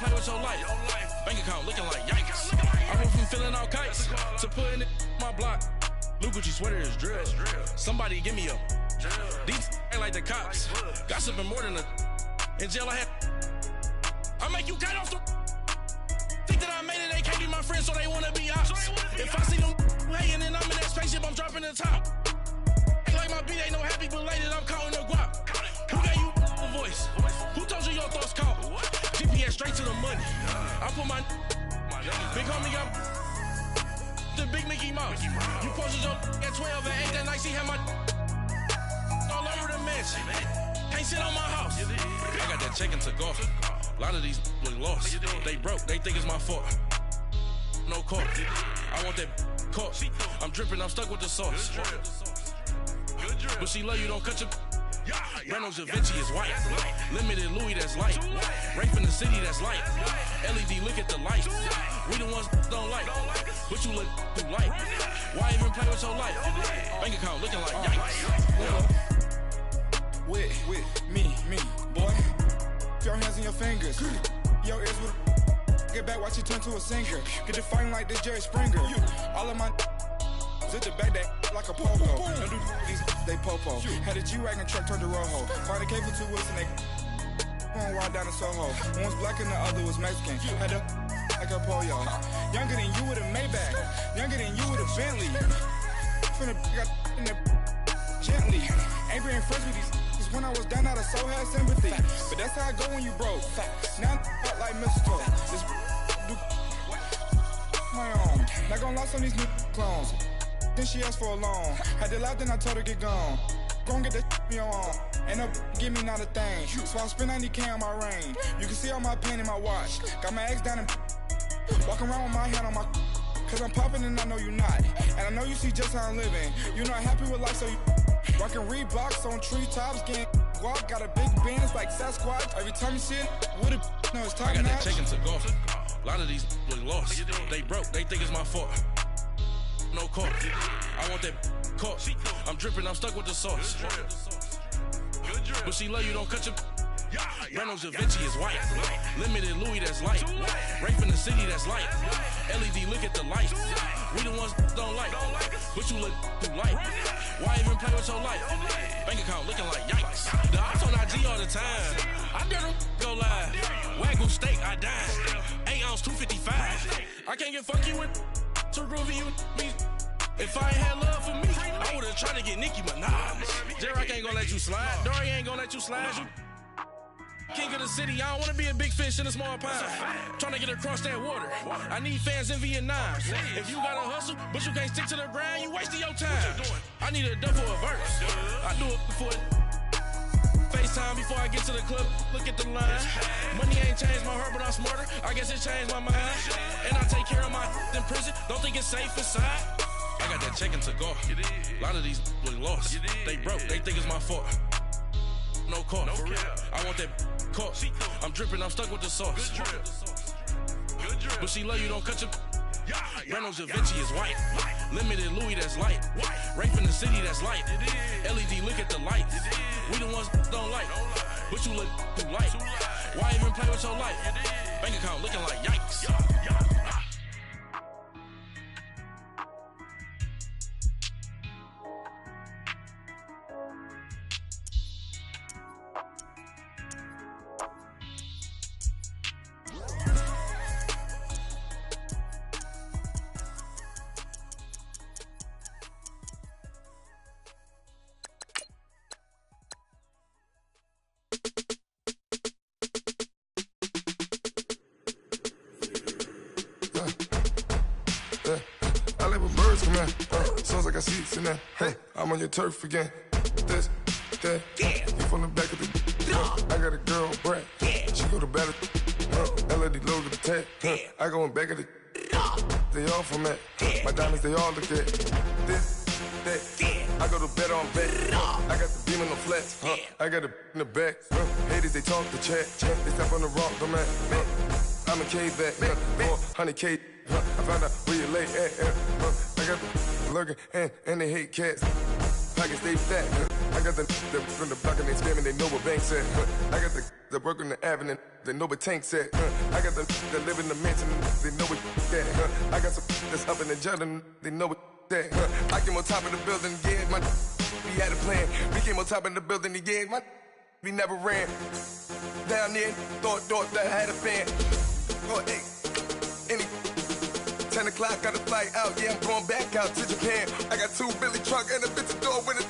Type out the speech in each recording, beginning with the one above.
play with your life. Bank account looking like yikes. I went from filling out kites to putting it in my block. Blue Gucci sweater is drill. Somebody give me a. These ain't like the cops. Gossiping more than a. In jail I had. I make you cut off the. Think that I made it, they can't be my friends, so they wanna be ops. If I see them hating and I'm in that spaceship, I'm dropping the top. Ain't like my beat ain't no happy belated, I'm counting the guap. Who gave you a voice? Who told you your thoughts count? GPS straight to the money. I put my big homie up. The big Mickey Mouse. You posted your at 12 and 8 that night, she had my all over the mansion. Can't sit on my house. I got that check into golf. A lot of these look lost. They broke, they think it's my fault. No court. I want that caught. I'm dripping, I'm stuck with the sauce. But she love you, don't cut your. Reynolds Da Vinci is white. Limited Louis, that's light. Rape in the city, that's light. LED, look at the light. We the ones don't like. But you look too light. Why even play with your life? Bank account looking like yikes. With me, boy. Your hands in your fingers. Your ears with get back, watch you turn to a singer. Get to fighting like this Jerry Springer. All of my zip the back that like a pogo. Don't do these they popo. Had a G-Wagon truck turned to Rojo. Find a cave for 2 wheels and they going wild down in Soho. One was black and the other was Mexican. Had a like a pollo. Younger than you with a Maybach. Younger than you with a Bentley. Finna got in the gently. Ain't being friends with these. When I was down out of soul had sympathy. But that's how I go when you broke. Now I'm out like mistletoe. This my own. Not gonna lost on these new clones. Then she asked for a loan. Had to laugh, then I told her get gone. Gon' get that me on. Ain't no give me not a thing. So I spend 90K on my range. You can see all my pain in my watch. Got my ex down and walking around with my hand on my. Cause I'm popping and I know you not. And I know you see just how I'm living. You're not happy with life, so you. Rockin' Reeboks on treetops, getting guap. Got a big bands like Sasquatch. Every time you see it, with it, no, it's time. I got that check into golf. A lot of these look lost. They broke, they think it's my fault. No court. I want that caught. I'm dripping, I'm stuck with the sauce. But she love you, don't cut your. Reynolds Da Vinci is white. Limited Louis, that's light. Rape in the city, that's light. LED, look at the light. We the ones don't like. But you look too light. Why even play with your life? Bank account looking like yikes. The ops on IG all the time. I dare them go live. Wagyu steak, I died. 8 ounce, 255. I can't get funky with too groovy you me. If I ain't had love for me, I would've tried to get Nicki Minaj. J-Rock ain't gonna let you slide. Dory ain't gonna let you slide. You king of the city, I don't wanna be a big fish in a small pond. Trying to get across that water. I need fans in Vietnam. If you gotta hustle, but you can't stick to the grind, you wasting your time. I need a dub for a verse. I do it before FaceTime before I get to the club. Look at the line. Money ain't changed my heart, but I'm smarter. I guess it changed my mind. And I take care of my in prison. Don't think it's safe inside. I got that check into golf. A lot of these look lost. They broke, they think it's my fault. No court. I want that caught. I'm dripping, I'm stuck with the sauce. But she love you, don't cut your. Reynolds Da Vinci is white. Limited Louis, that's light. Rape in the city, that's light. LED, look at the lights. We the ones don't like. But you look too light. Why even play with your life? Bank account looking like yikes. Sounds like I see it in there. Hey, I'm on your turf again. This, that, you from the back of the. I got a girl, Brad. She go to battle. LED logo the tag. I go in back of the. They all from that. My diamonds, they all look at. This, that. I go to bed on bed. I got the beam in the flats. I got it in the back. Haters, they talk the chat. They step on the rock, the man. I'm a K-back. 400K. I found out where you lay at. I got the lurking and they hate cats. Pockets stay fat. I I got the that from the block and they scamming, they know what bank said. I got the that work on the avenue, they know what tank said. I got the that live in the mansion, they know what that. I got some that's up in the jungle, they know what that. I came on top of the building, yeah, my we had a plan. We came on top of the building, yeah, my we never ran. Down there, thought that I had a fan. Oh, hey, any 10 o'clock, got a flight out, yeah, I'm going back out to Japan. I got 2 Billy truck and a bitch door with a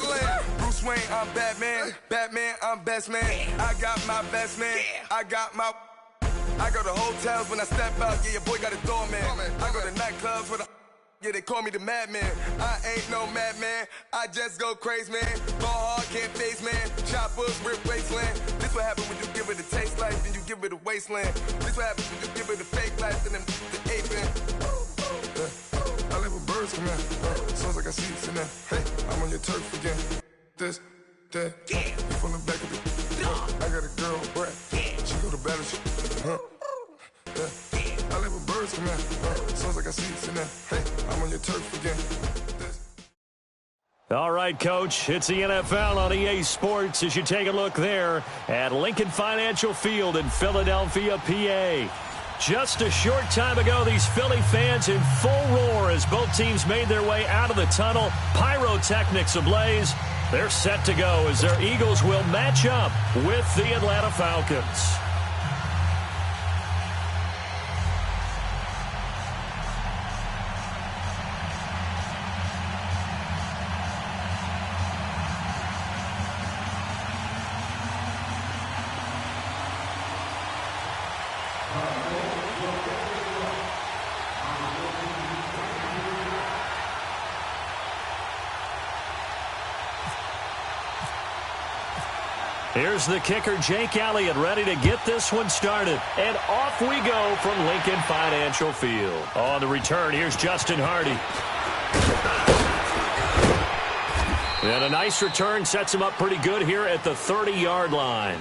land. Bruce Wayne, I'm Batman. Batman, I'm best man. I got my best man. I go to hotels when I step out, yeah, your boy got a doorman. I go to nightclubs with a yeah, they call me the madman. I ain't no madman. I just go crazy, man. Ball hard, can't face, man. Choppers, rip wasteland. This what happens when you give it a taste life, then you give it a wasteland. This what happens when you give it a fake life, and then the aping. I live with birds come in. Sounds like I see it in there. Hey, I'm on your turf again. This, that. You from the back of the. I got a girl, Brad. She go to battleship. I live with birds come in. Sounds like I see it in there. Hey, I'm on your turf again. All right, Coach, it's the NFL on EA Sports as you take a look there at Lincoln Financial Field in Philadelphia, PA. Just a short time ago, these Philly fans in full roar as both teams made their way out of the tunnel. Pyrotechnics ablaze. They're set to go as their Eagles will match up with the Atlanta Falcons. Here's the kicker, Jake Elliott, ready to get this one started. And off we go from Lincoln Financial Field. On the return, here's Justin Hardy. And a nice return sets him up pretty good here at the 30-yard line.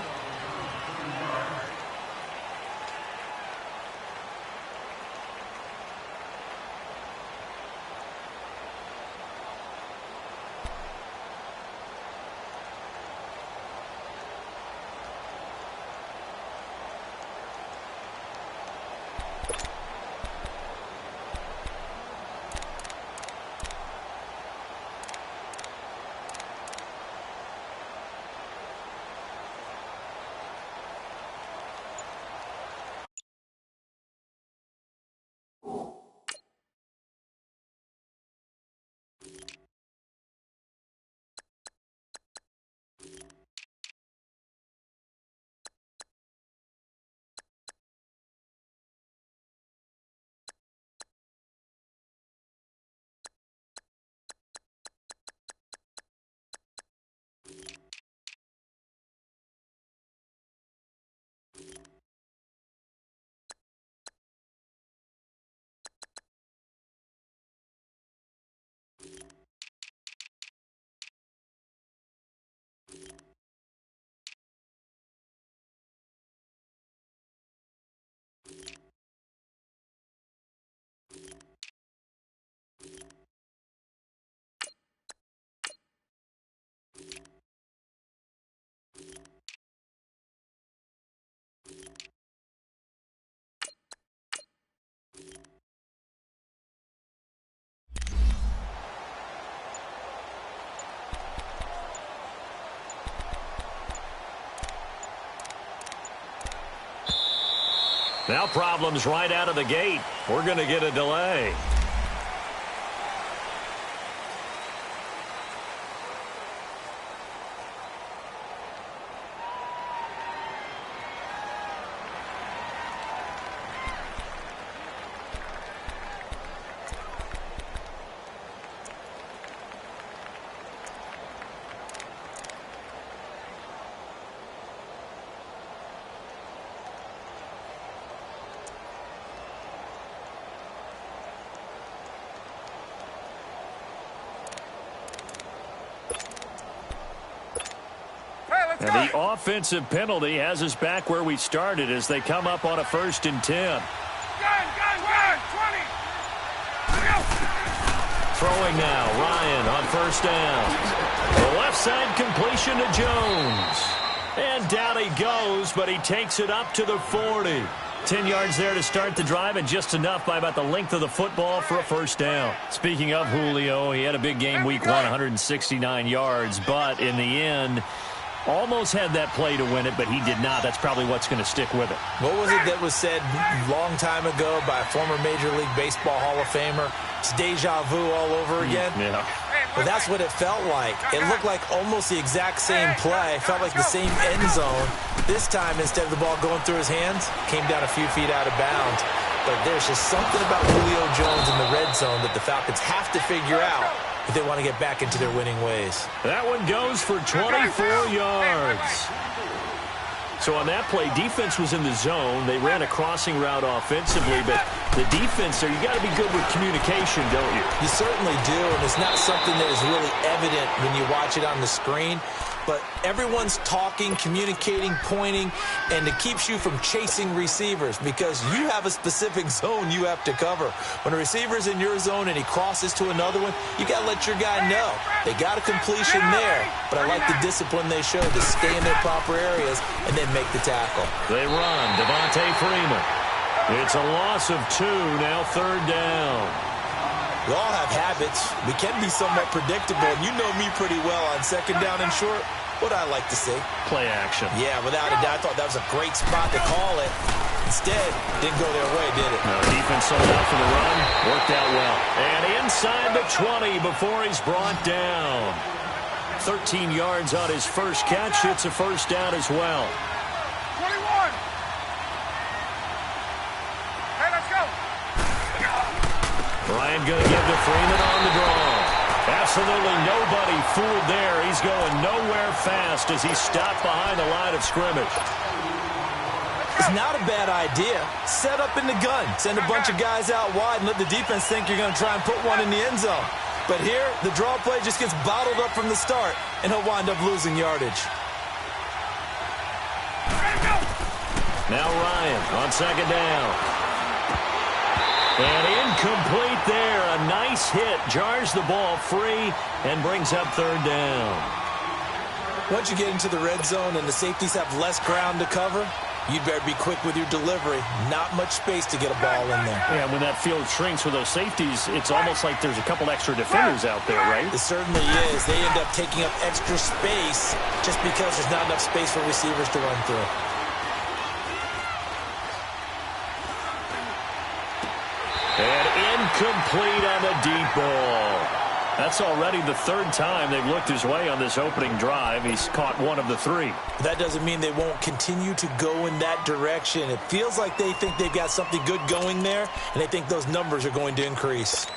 Now problems right out of the gate. We're going to get a delay. And the offensive penalty has us back where we started as they come up on a 1st and 10. Gun, 20. Throwing now, Ryan on 1st down. The left side completion to Jones. And down he goes, but he takes it up to the 40. 10 yards there to start the drive, and just enough by about the length of the football for a first down. Speaking of Julio, he had a big game week 1, 169 yards, but in the end, almost had that play to win it, but he did not. That's probably what's going to stick with it. What was it that was said a long time ago by a former Major League Baseball Hall of Famer? It's deja vu all over again. Yeah. Well, that's what it felt like. It looked like almost the exact same play. It felt like the same end zone. This time, instead of the ball going through his hands, came down a few feet out of bounds. But there's just something about Julio Jones in the red zone that the Falcons have to figure out if they want to get back into their winning ways. That one goes for 24 yards. So on that play, defense was in the zone. They ran a crossing route offensively, but the defense there, you got to be good with communication, don't you? You certainly do, and it's not something that is really evident when you watch it on the screen. But everyone's talking, communicating, pointing, and it keeps you from chasing receivers because you have a specific zone you have to cover. When a receiver's in your zone and he crosses to another one, you got to let your guy know. They got a completion there, but I like the discipline they showed to stay in their proper areas and then make the tackle. They run. Devontae Freeman. It's a loss of 2, now third down. We all have habits. We can be somewhat predictable, and you know me pretty well on second down and short. What I like to see. Play action. Yeah, without a doubt. I thought that was a great spot to call it. Instead, didn't go their way, did it? No, defense sold out for the run. Worked out well. And inside the 20 before he's brought down. 13 yards on his first catch. It's a first down as well. 21. Hey, let's go. Ryan going to give to Freeman on the draw. Absolutely nobody fooled there. He's going nowhere fast as he's stopped behind the line of scrimmage. It's not a bad idea. Set up in the gun. Send a bunch of guys out wide and let the defense think you're going to try and put one in the end zone. But here, the draw play just gets bottled up from the start, and he'll wind up losing yardage. Now Ryan on second down. And incomplete there. A nice hit. Jars the ball free and brings up third down. Once you get into the red zone and the safeties have less ground to cover, you'd better be quick with your delivery. Not much space to get a ball in there. Yeah, when that field shrinks with those safeties, it's almost like there's a couple extra defenders out there, right? It certainly is. They end up taking up extra space just because there's not enough space for receivers to run through. And incomplete on the deep ball. That's already the third time they've looked his way on this opening drive. He's caught one of the 3. That doesn't mean they won't continue to go in that direction. It feels like they think they've got something good going there, and they think those numbers are going to increase.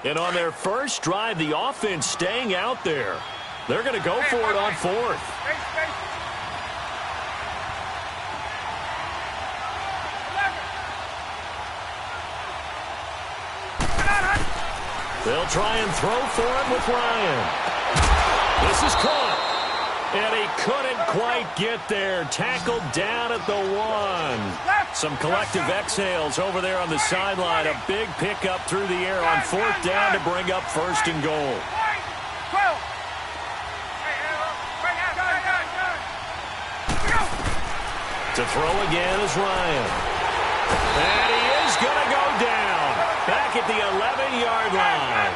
And on their first drive, the offense staying out there. They're going to go for it on 4th. They'll try and throw for it with Ryan. This is caught. And he couldn't quite get there. Tackled down at the 1. Some collective exhales over there on the sideline. A big pickup through the air on 4th down to bring up 1st and goal. To throw again is Ryan. And he is going to go down. Back at the 11-yard line.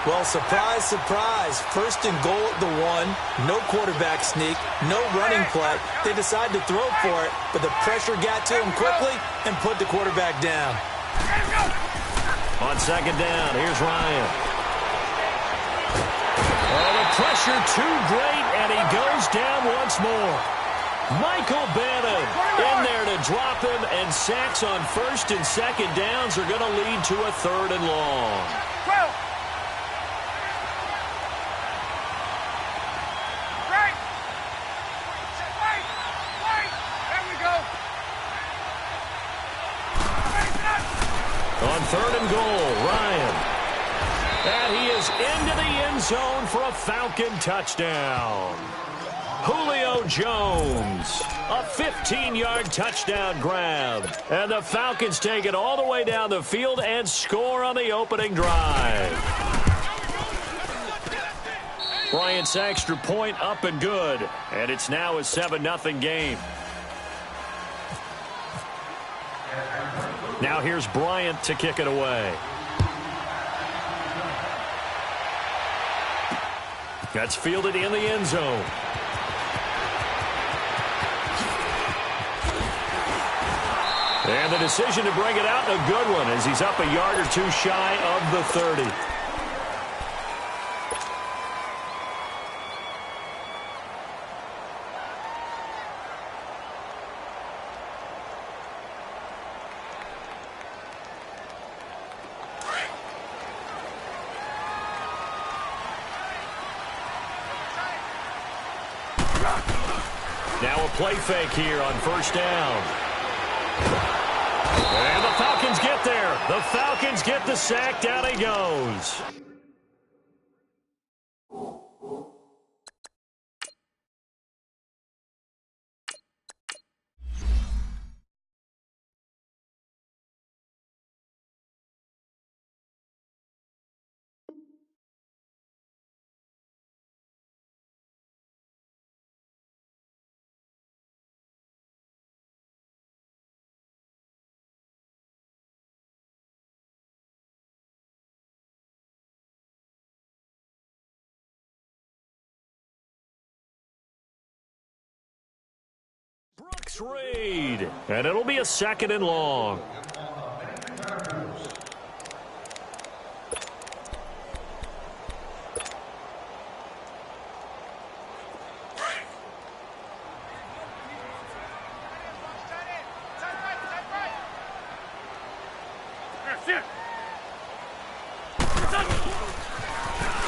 Well, surprise, surprise. 1st and goal at the 1. No quarterback sneak. No running play. They decide to throw for it, but the pressure got to him quickly and put the quarterback down. On second down, here's Ryan. Oh, the pressure too great, and he goes down once more. Michael Bannon in there to drop him, and sacks on 1st and 2nd downs are going to lead to a 3rd and long. On 3rd and goal, Ryan. And he is into the end zone for a Falcon touchdown. Julio Jones, a 15-yard touchdown grab. And the Falcons take it all the way down the field and score on the opening drive. Bryant's extra point up and good. And it's now a 7-0 game. Now here's Bryant to kick it away. That's fielded in the end zone. And the decision to bring it out, a good one, as he's up a yard or two shy of the 30. Now a play fake here on first down. And the Falcons get there. The Falcons get the sack. Down he goes. Brooks Reed. And it'll be a 2nd and long.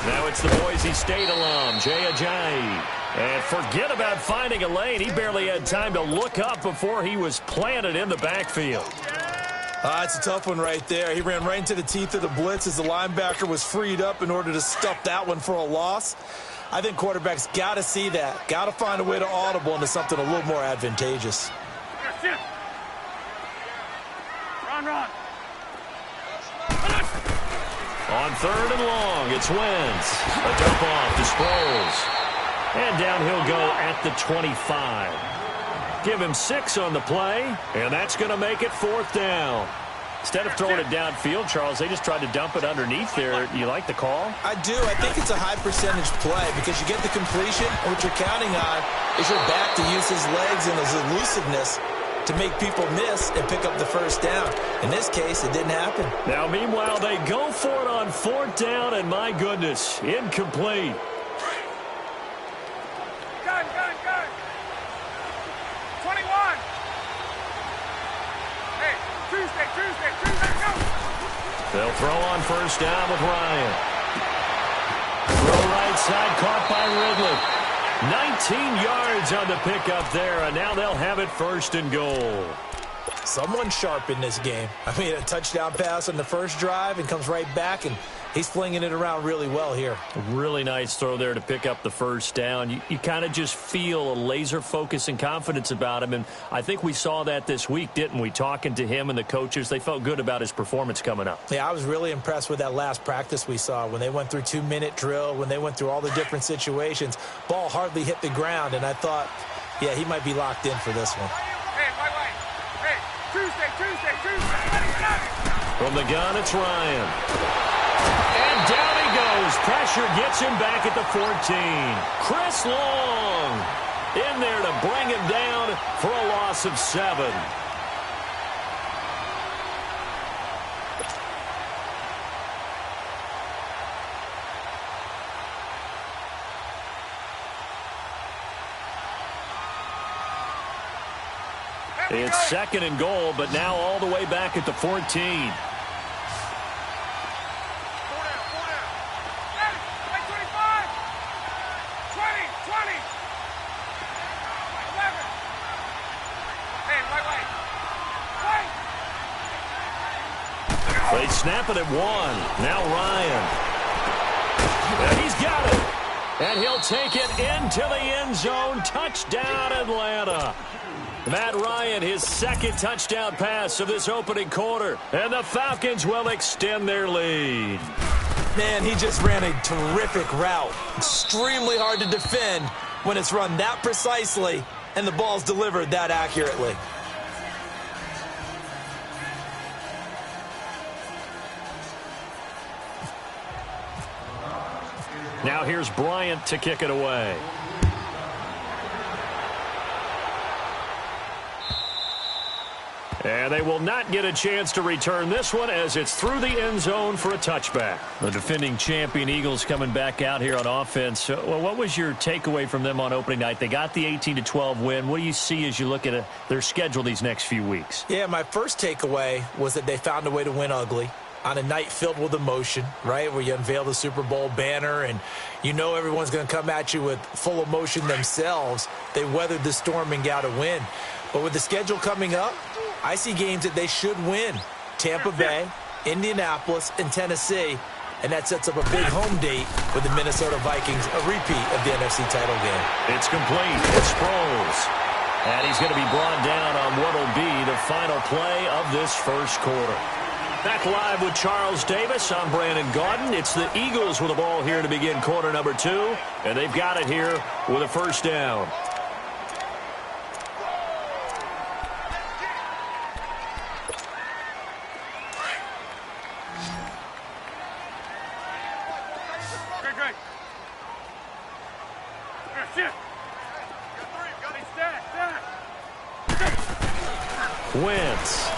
Now it's the Boise State alum, Jay Ajayi. And forget about finding a lane. He barely had time to look up before he was planted in the backfield. It's a tough one right there. He ran right into the teeth of the blitz as the linebacker was freed up in order to stuff that one for a loss. I think quarterbacks got to see that. Got to find a way to audible into something a little more advantageous. Run. On 3rd and long, it's Wentz. A dump off to Sproles. And down he'll go at the 25. Give him 6 on the play, and that's going to make it 4th down. Instead of throwing it downfield, Charles, they just tried to dump it underneath there. You like the call? I do. I think it's a high percentage play because you get the completion, and what you're counting on is your back to use his legs and his elusiveness to make people miss and pick up the first down. In this case, it didn't happen. Now, meanwhile, they go for it on 4th down, and my goodness, incomplete. Gun. 21. Hey, Tuesday, go. They'll throw on first down with Ryan. Throw right side, caught by Ridley. 19 yards on the pickup there, and now they'll have it 1st and goal. Someone sharp in this game. I mean, a touchdown pass on the first drive and comes right back, and he's flinging it around really well here. A really nice throw there to pick up the first down. You kind of just feel a laser focus and confidence about him, and I think we saw that this week, didn't we? Talking to him and the coaches, they felt good about his performance coming up. Yeah, I was really impressed with that last practice we saw when they went through 2-minute drill, when they went through all the different situations. Ball hardly hit the ground, and I thought, yeah, he might be locked in for this one. Hey, Tuesday. From the gun, it's Ryan. And down he goes. Pressure gets him back at the 14. Chris Long in there to bring him down for a loss of 7. It's 2nd and goal, but now all the way back at the 14. 4 down. 20. They snap it at 1. Now Ryan. And he's got it. And he'll take it into the end zone. Touchdown, Atlanta. Matt Ryan, his 2nd touchdown pass of this opening quarter. And the Falcons will extend their lead. Man, he just ran a terrific route. Extremely hard to defend when it's run that precisely and the ball's delivered that accurately. Now here's Bryant to kick it away. And they will not get a chance to return this one as it's through the end zone for a touchback. The defending champion Eagles coming back out here on offense. Well, what was your takeaway from them on opening night? They got the 18-12 win. What do you see as you look at their schedule these next few weeks? Yeah, my first takeaway was that they found a way to win ugly on a night filled with emotion, right, where you unveil the Super Bowl banner and you know everyone's going to come at you with full emotion themselves. They weathered the storm and got a win. But with the schedule coming up, I see games that they should win. Tampa Bay, Indianapolis, and Tennessee. And that sets up a big home date with the Minnesota Vikings, a repeat of the NFC title game. It's complete. It's Sproles. And he's going to be brought down on what will be the final play of this first quarter. Back live with Charles Davis. I'm Brandon Gaudin. It's the Eagles with the ball here to begin quarter number 2. And they've got it here with a first down. Wentz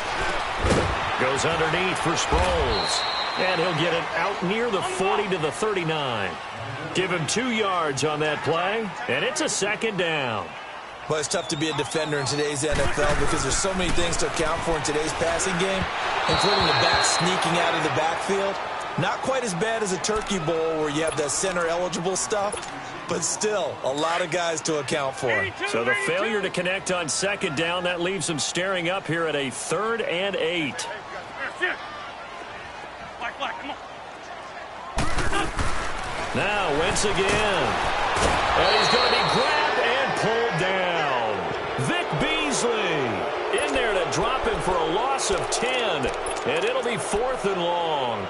goes underneath for Sproles, and he'll get it out near the 40 to the 39. Give him 2 yards on that play, and it's a second down. Well, it's tough to be a defender in today's NFL because there's so many things to account for in today's passing game, including the back sneaking out of the backfield. Not quite as bad as a turkey bowl where you have that center-eligible stuff, but still a lot of guys to account for. So the failure to connect on second down, that leaves them staring up here at a 3rd and 8. Now Wentz again. And he's going to be grabbed and pulled down. Vic Beasley in there to drop him for a loss of 10. And it'll be 4th and long.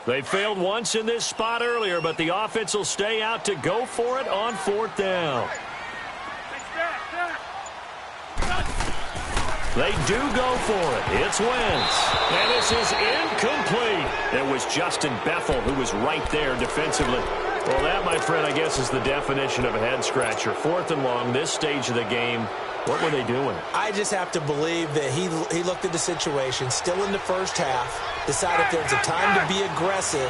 They failed once in this spot earlier, but the offense will stay out to go for it on 4th down. They do go for it. It's Wentz. And this is incomplete. It was Justin Bethel who was right there defensively. Well, that, my friend, I guess is the definition of a head-scratcher. 4th and long, this stage of the game. What were they doing? I just have to believe that he looked at the situation, still in the first half, decided if there's a time to be aggressive,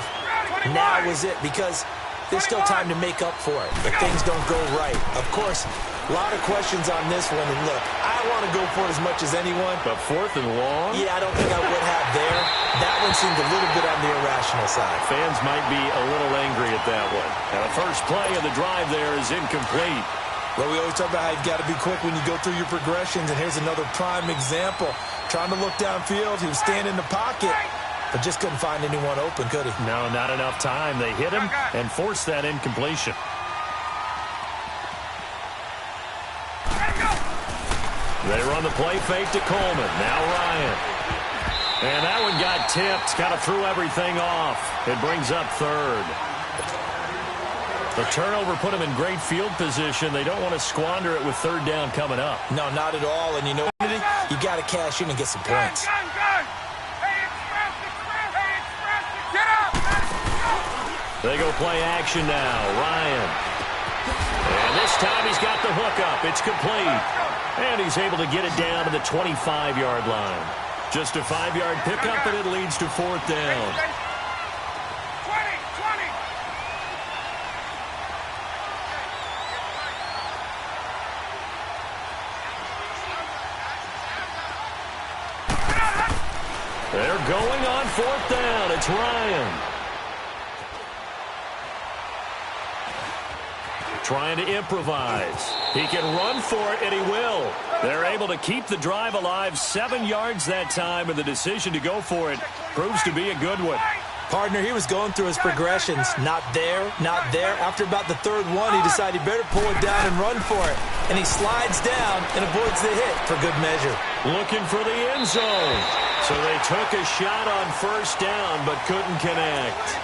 now is it, because there's still time to make up for it if things don't go right. Of course, a lot of questions on this one, and look, I want to go for it as much as anyone. But 4th and long? Yeah, I don't think I would have there. That one seemed a little bit on the irrational side. Fans might be a little angry at that one. Now, the first play of the drive there is incomplete. Well, we always talk about how you've got to be quick when you go through your progressions, and here's another prime example. Trying to look downfield, he was standing in the pocket, but just couldn't find anyone open, could he? No, not enough time. They hit him and forced that incompletion. They run the play fake to Coleman. Now Ryan. And that one got tipped. Kind of threw everything off. It brings up 3rd. The turnover put them in great field position. They don't want to squander it with 3rd down coming up. No, not at all. And you know, you got to cash in and get some points. They go play action now. Ryan. And this time he's got the hook up. It's complete. And he's able to get it down to the 25-yard line. Just a 5-yard pickup, and it leads to 4th down. They're going on 4th down. It's Ryan. trying to improvise. He can run for it, and he will. They're able to keep the drive alive, 7 yards that time, and the decision to go for it proves to be a good one. Partner, he was going through his progressions. Not there, not there. After about the third one, he decided he better pull it down and run for it. And he slides down and avoids the hit for good measure. Looking for the end zone. So they took a shot on first down but couldn't connect.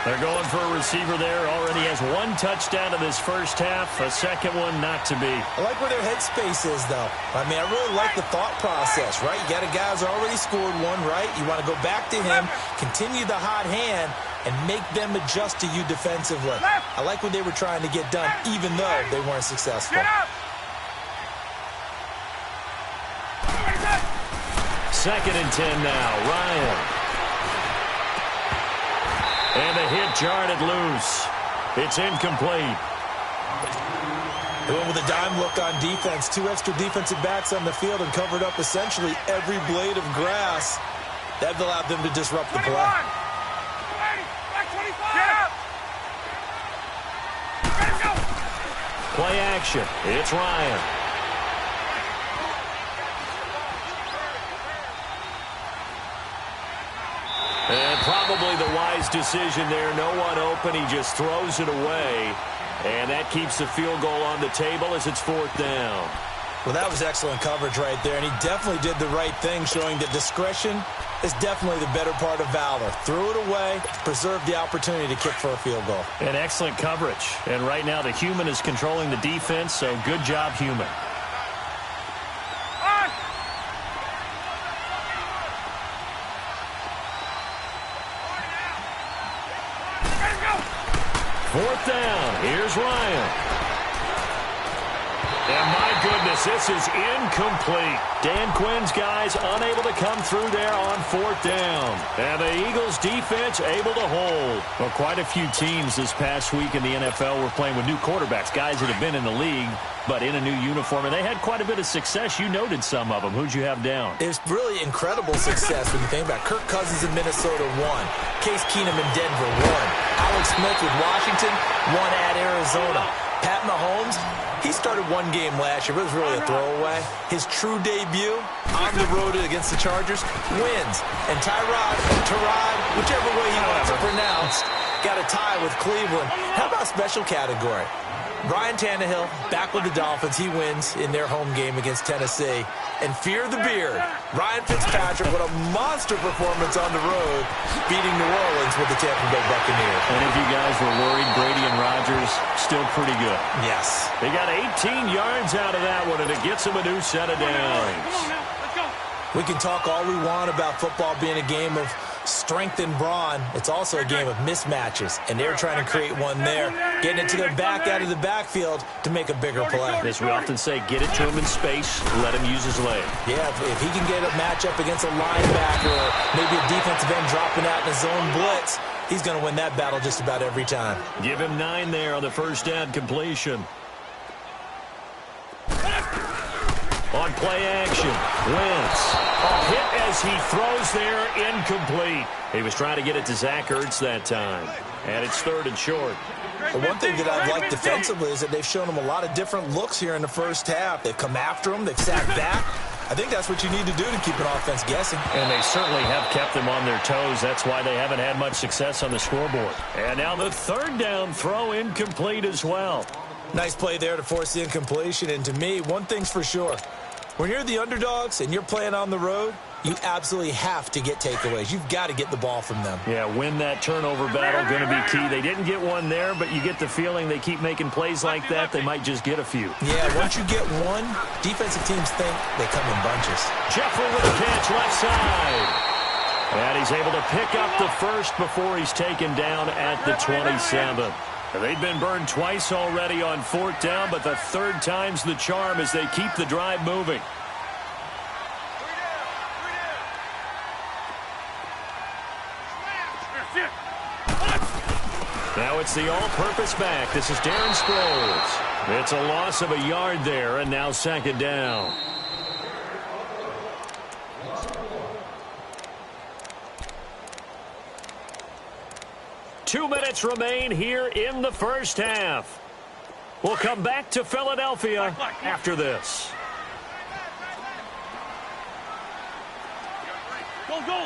They're going for a receiver there. Already has 1 touchdown in this first half. A second one not to be. I like where their headspace is, though. I mean, I really like the thought process, right? You got a guy who's already scored one, right? You want to go back to him, continue the hot hand, and make them adjust to you defensively. I like what they were trying to get done, even though they weren't successful. Second and 10 now. Ryan. And the hit jarred it loose. It's incomplete. They went with a dime look on defense. 2 extra defensive backs on the field and covered up essentially every blade of grass. That allowed them to disrupt the play. Play action. It's Ryan. And probably the wise decision there. No one open. He just throws it away. And that keeps the field goal on the table as it's 4th down. Well, that was excellent coverage right there. And he definitely did the right thing, showing that discretion is definitely the better part of valor. Threw it away, preserved the opportunity to kick for a field goal. And excellent coverage. And right now the human is controlling the defense, so good job, human. Fourth down. Here's Ryan. And my goodness, this is incomplete. Dan Quinn's guys unable to come through there on 4th down. And the Eagles defense able to hold. Well, quite a few teams this past week in the NFL were playing with new quarterbacks, guys that have been in the league, but in a new uniform. And they had quite a bit of success. You noted some of them. Who'd you have down? It was really incredible success when you think about it. Kirk Cousins in Minnesota, 1. Case Keenum in Denver, 1. Alex Smith with Washington, 1 at Arizona. Pat Mahomes, he started 1 game last year, but it was really a throwaway. His true debut on the road against the Chargers wins. And Tyrod, whichever way he wants it pronounced, got a tie with Cleveland. How about special category? Ryan Tannehill back with the Dolphins. He wins in their home game against Tennessee. And fear the beard, Ryan Fitzpatrick with a monster performance on the road, beating New Orleans with the Tampa Bay Buccaneers. And if you guys were worried, Brady and Rodgers still pretty good. Yes. They got 18 yards out of that one, and it gets them a new set of downs. We can talk all we want about football being a game of strength and brawn. It's also a game of mismatches, and they're trying to create one there, getting it to their back out of the backfield to make a bigger play. As we often say, get it to him in space, let him use his leg. Yeah, if he can get a matchup against a linebacker or maybe a defensive end dropping out in a zone blitz, he's going to win that battle just about every time. Give him 9 there on the first down completion. On play action, Wentz. A hit as he throws there, incomplete. He was trying to get it to Zach Ertz that time. And it's 3rd and short. The one thing that I've liked defensively is that they've shown him a lot of different looks here in the first half. They've come after him. They've sat back. I think that's what you need to do to keep an offense guessing. And they certainly have kept them on their toes. That's why they haven't had much success on the scoreboard. And now the 3rd down throw incomplete as well. Nice play there to force the incompletion. And to me, one thing's for sure. When you're the underdogs and you're playing on the road, you absolutely have to get takeaways. You've got to get the ball from them. Yeah, win that turnover battle, going to be key. They didn't get one there, but you get the feeling they keep making plays like that, they might just get a few. Yeah, once you get one, defensive teams think they come in bunches. Jeffrey with a catch left side. And he's able to pick up the first before he's taken down at the 27. They've been burned twice already on 4th down, but the 3rd time's the charm as they keep the drive moving. Now it's the all-purpose back. This is Darren Sproles. It's a loss of a yard there, and now 2nd down. Two minutes remain here in the first half. We'll come back to Philadelphia after this. Go.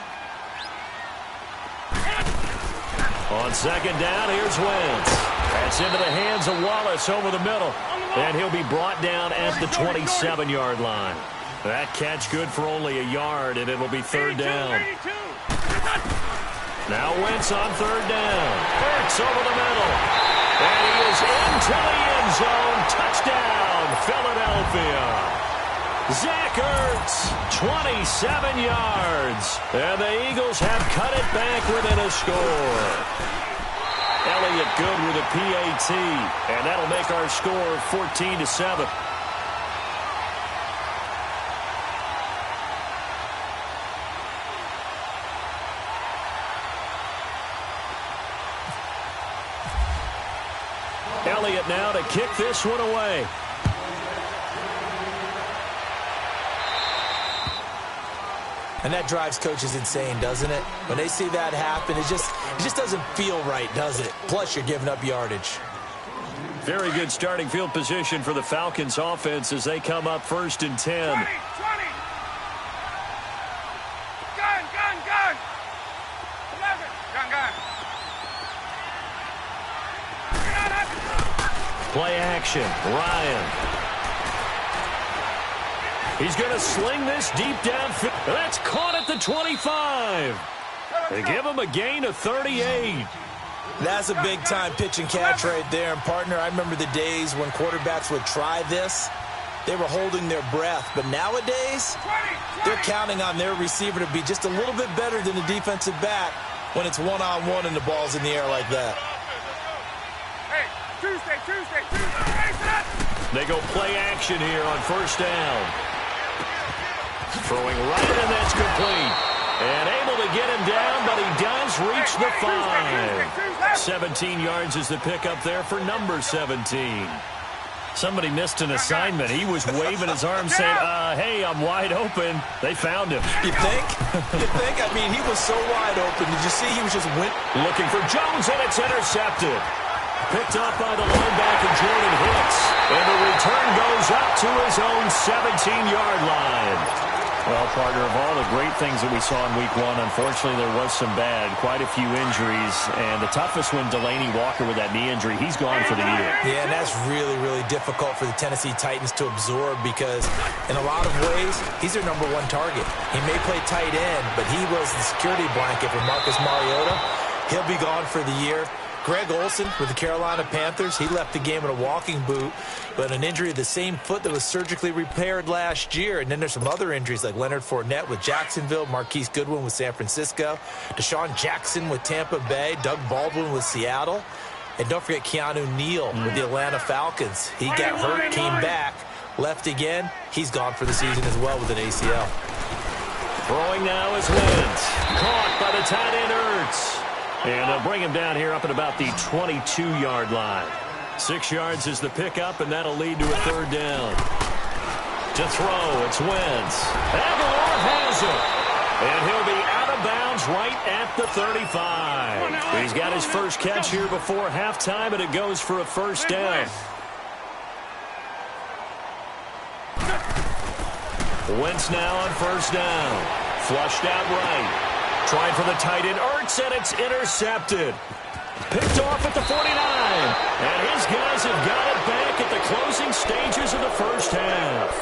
On second down, here's Wentz. That's into the hands of Wallace over the middle. And he'll be brought down at the 27-yard line. That catch good for only a yard, and it'll be third down. Now Wentz on third down. Hurts over the middle. And he is into the end zone. Touchdown, Philadelphia. Zach Ertz, 27 yards. And the Eagles have cut it back within a score. Elliott good with a PAT. And that'll make our score 14-7. Elliott now to kick this one away. And that drives coaches insane, doesn't it? When they see that happen, it just doesn't feel right, does it? Plus, you're giving up yardage. Very good starting field position for the Falcons offense as they come up 1st and 10. 20. Gun. 11. Gun. Play action. Ryan. He's going to sling this deep downfield. That's caught at the 25. They give him a gain of 38. That's a big-time pitch and catch right there. And, partner, I remember the days when quarterbacks would try this. They were holding their breath. But nowadays, they're counting on their receiver to be just a little bit better than the defensive back when it's one-on-one and the ball's in the air like that. Hey, Tuesday. They go play action here on 1st down. Throwing right, and that's complete. And able to get him down, but he does reach the 5. 17 yards is the pickup there for number 17. Somebody missed an assignment. He was waving his arm saying, hey, I'm wide open. They found him. You think? I mean, he was so wide open. Did you see he was just looking for Jones, and it's intercepted. Picked up by the linebacker, Jordan Hicks. And the return goes up to his own 17-yard line. Well, partner, of all the great things that we saw in Week 1, unfortunately there was some bad, quite a few injuries. And the toughest one, Delaney Walker with that knee injury, he's gone for the year. Yeah, and that's really, really difficult for the Tennessee Titans to absorb because in a lot of ways, he's their #1 target. He may play tight end, but he was the security blanket for Marcus Mariota. He'll be gone for the year. Greg Olsen with the Carolina Panthers, he left the game in a walking boot, but an injury of the same foot that was surgically repaired last year. And then there's some other injuries like Leonard Fournette with Jacksonville, Marquise Goodwin with San Francisco, Deshaun Jackson with Tampa Bay, Doug Baldwin with Seattle, and don't forget Keanu Neal with the Atlanta Falcons. He got hurt, came back, left again. He's gone for the season as well with an ACL. Throwing now is Wentz. Caught by the tight end Ertz. And they'll bring him down here up at about the 22-yard line. 6 yards is the pickup, and that'll lead to a 3rd down. To throw, it's Wentz. Aguilar has it. And he'll be out of bounds right at the 35. He's got his first catch here before halftime, and it goes for a 1st down. Wentz now on 1st down. Flushed out right. Trying for the tight end, Ertz, and it's intercepted. Picked off at the 49. And his guys have got it back at the closing stages of the 1st half.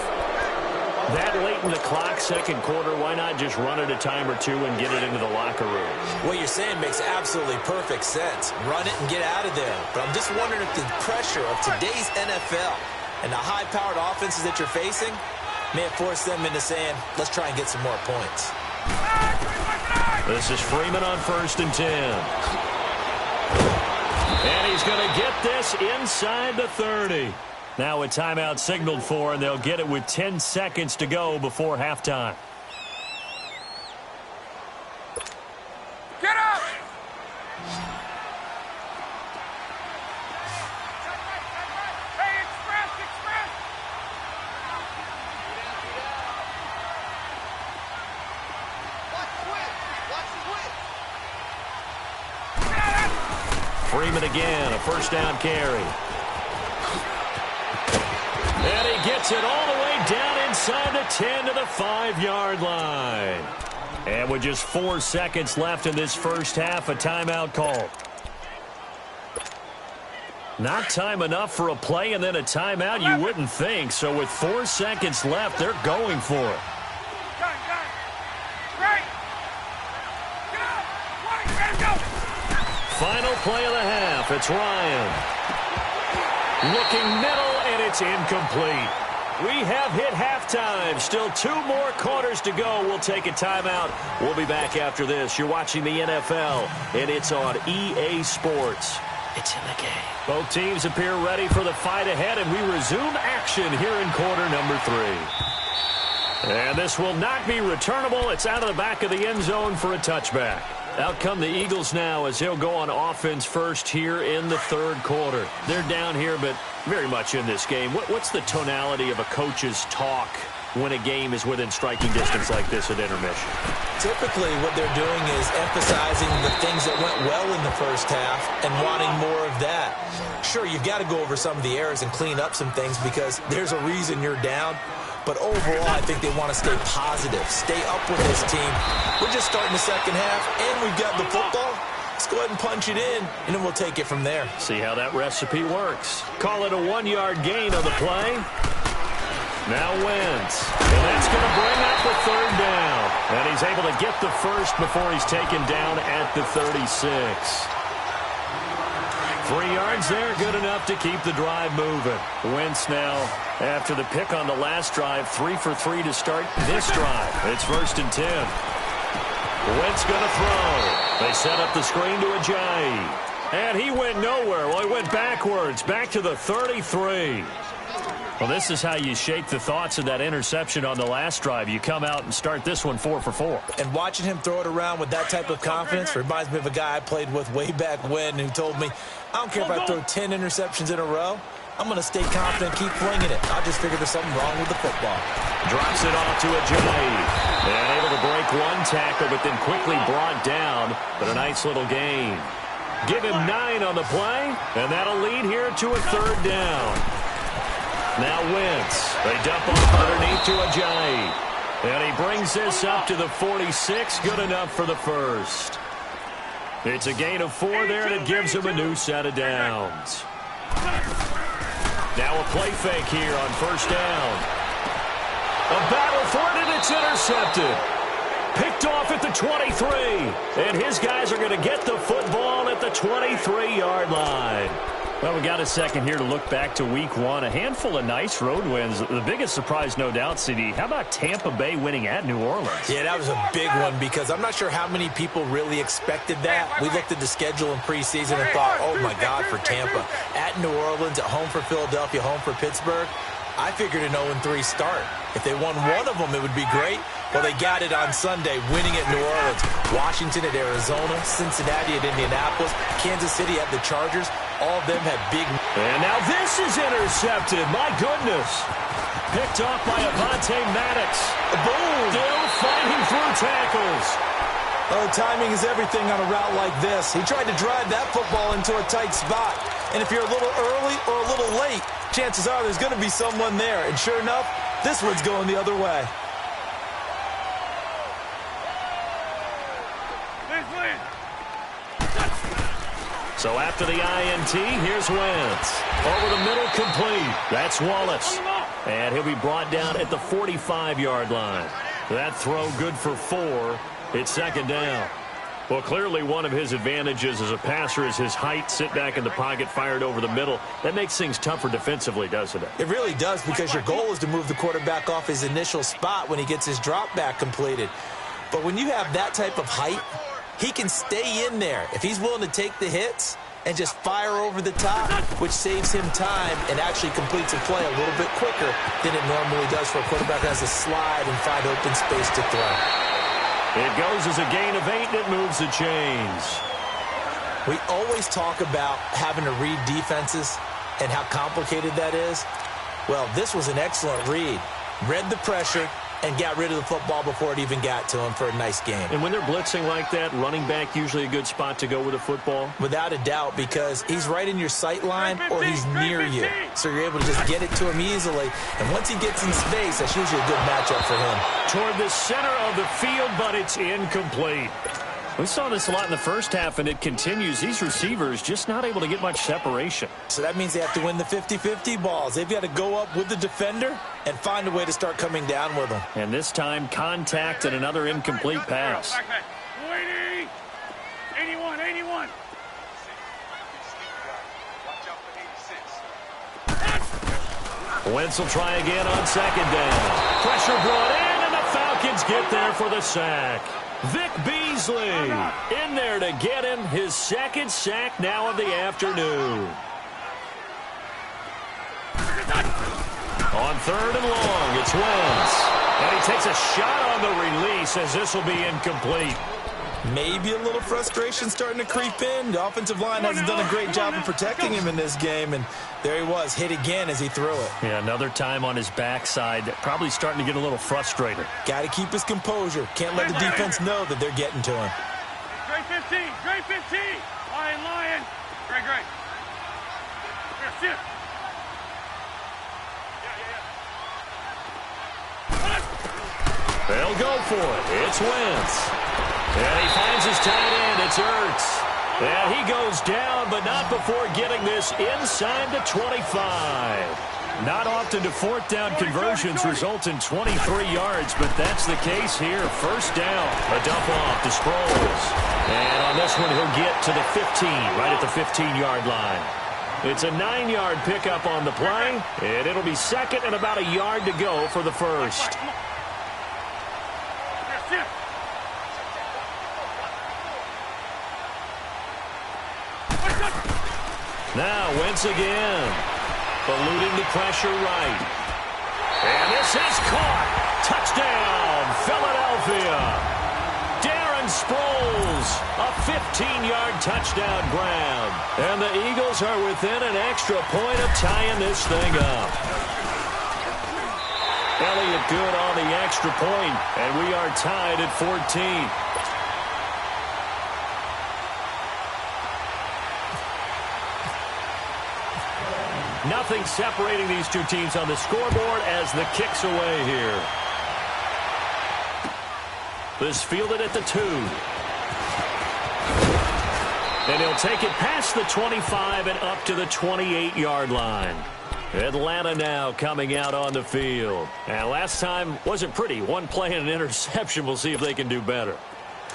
That late in the clock, 2nd quarter, why not just run it a time or two and get it into the locker room? What you're saying makes absolutely perfect sense. Run it and get out of there. But I'm just wondering if the pressure of today's NFL and the high-powered offenses that you're facing may have forced them into saying, let's try and get some more points. This is Freeman on 1st and 10. And he's going to get this inside the 30. Now a timeout signaled for, and they'll get it with 10 seconds to go before halftime. Get up! Hey, express! Freeman again, a 1st down carry. gets it all the way down inside the 10 to the 5-yard line. And with just 4 seconds left in this first half, a timeout call. Not time enough for a play and then a timeout, you wouldn't think. So with 4 seconds left, they're going for it. Right. Go. Final play of the half. It's Ryan. Looking middle, and it's incomplete. We have hit halftime. Still 2 more quarters to go. We'll take a timeout. We'll be back after this. You're watching the NFL, and it's on EA Sports. It's in the game. Both teams appear ready for the fight ahead, and we resume action here in quarter number 3. And this will not be returnable. It's out of the back of the end zone for a touchback. Out come the Eagles now as they'll go on offense first here in the third quarter. They're down here, but very much in this game. What's the tonality of a coach's talk when a game is within striking distance like this at intermission? Typically, what they're doing is emphasizing the things that went well in the first half and wanting more of that. Sure, you've got to go over some of the errors and clean up some things because there's a reason you're down. But overall, I think they want to stay positive, stay up with this team. We're just starting the second half, and we've got the football. Let's go ahead and punch it in, and then we'll take it from there. See how that recipe works. Call it a 1-yard gain on the play. Now Wentz. And that's going to bring up the third down. And he's able to get the first before he's taken down at the 36. 3 yards there, good enough to keep the drive moving. Wentz now, after the pick on the last drive, 3 for 3 to start this drive. It's 1st and 10. Wentz going to throw. They set up the screen to Ajayi. And he went nowhere. Well, he went backwards, back to the 33. Well, this is how you shake the thoughts of that interception on the last drive. You come out and start this one 4 for 4. And watching him throw it around with that type of confidence reminds me of a guy I played with way back when who told me, I don't care if I throw 10 interceptions in a row. I'm going to stay confident, keep flinging it. I just figured there's something wrong with the football. Drops it off to Ajayi. And able to break 1 tackle, but then quickly brought down. But a nice little gain. Give him 9 on the play, and that'll lead here to a 3rd down. Now Wentz. They dump off underneath to Ajayi. And he brings this up to the 46. Good enough for the first. It's a gain of 4 there, and it gives him a new set of downs. Now a play fake here on 1st down. A battle for it, and it's intercepted. Picked off at the 23. And his guys are going to get the football at the 23-yard line. Well, we got a second here to look back to Week 1. A handful of nice road wins. The biggest surprise, no doubt, CD. How about Tampa Bay winning at New Orleans? Yeah, that was a big one because I'm not sure how many people really expected that. We looked at the schedule in preseason and thought, oh, my God, for Tampa. At New Orleans, at home for Philadelphia, home for Pittsburgh. I figured an 0-3 start. If they won one of them, it would be great. Well, they got it on Sunday, winning at New Orleans. Washington at Arizona, Cincinnati at Indianapolis, Kansas City at the Chargers. All of them had big... And now this is intercepted. My goodness. Picked off by Avonte Maddox. Boom. Still fighting through tackles. Oh, timing is everything on a route like this. He tried to drive that football into a tight spot. And if you're a little early or a little late, chances are there's going to be someone there. And sure enough, this one's going the other way. So after the INT, here's Wentz. Over the middle, complete. That's Wallace. And he'll be brought down at the 45-yard line. That throw good for 4. It's 2nd down. Well, clearly one of his advantages as a passer is his height. Sit back in the pocket, fired over the middle. That makes things tougher defensively, doesn't it? It really does, because your goal is to move the quarterback off his initial spot when he gets his drop back completed. But when you have that type of height, he can stay in there if he's willing to take the hits and just fire over the top, which saves him time and actually completes a play a little bit quicker than it normally does for a quarterback that has to slide and find open space to throw. It goes as a gain of 8, and it moves the chains. We always talk about having to read defenses and how complicated that is. Well, this was an excellent read. Read the pressure, and got rid of the football before it even got to him for a nice game. And when they're blitzing like that, running back usually a good spot to go with a football? Without a doubt, because he's right in your sight line or he's near you. So you're able to just get it to him easily. And once he gets in space, that's usually a good matchup for him. Toward the center of the field, but it's incomplete. We saw this a lot in the first half, and it continues. These receivers just not able to get much separation. So that means they have to win the 50-50 balls. They've got to go up with the defender and find a way to start coming down with them. And this time, contact and another incomplete pass. 81, 81. Wentz will try again on second down. Pressure brought in, and the Falcons get there for the sack. Vic Beasley in there to get him his second sack now of the afternoon. On third and long, it's Wentz. And he takes a shot on the release as this will be incomplete. Maybe a little frustration starting to creep in. The offensive line hasn't done a great job of protecting him in this game, and there he was, hit again as he threw it. Yeah, another time on his backside, probably starting to get a little frustrated. Got to keep his composure. Can't let the defense know that they're getting to him. Great 15, great 15. Lion. Great. Here, shift. They'll go for it. It's Wentz. And he finds his tight end. It's Ertz. And he goes down, but not before getting this inside the 25. Not often do fourth down conversions result in 23 yards, but that's the case here. First down. A dump off to Sproles. And on this one, he'll get to the 15, right at the 15-yard line. It's a 9-yard pickup on the play, and it'll be second and about a yard to go for the first. Now Wentz again, eluding the pressure right. And this is caught. Touchdown, Philadelphia. Darren Sproles, a 15-yard touchdown grab. And the Eagles are within an extra point of tying this thing up. Elliott good on the extra point, and we are tied at 14. Nothing separating these two teams on the scoreboard as the kick's away here. This fielded at the 2. And he'll take it past the 25 and up to the 28-yard line. Atlanta now coming out on the field. And last time wasn't pretty. One play and an interception. We'll see if they can do better.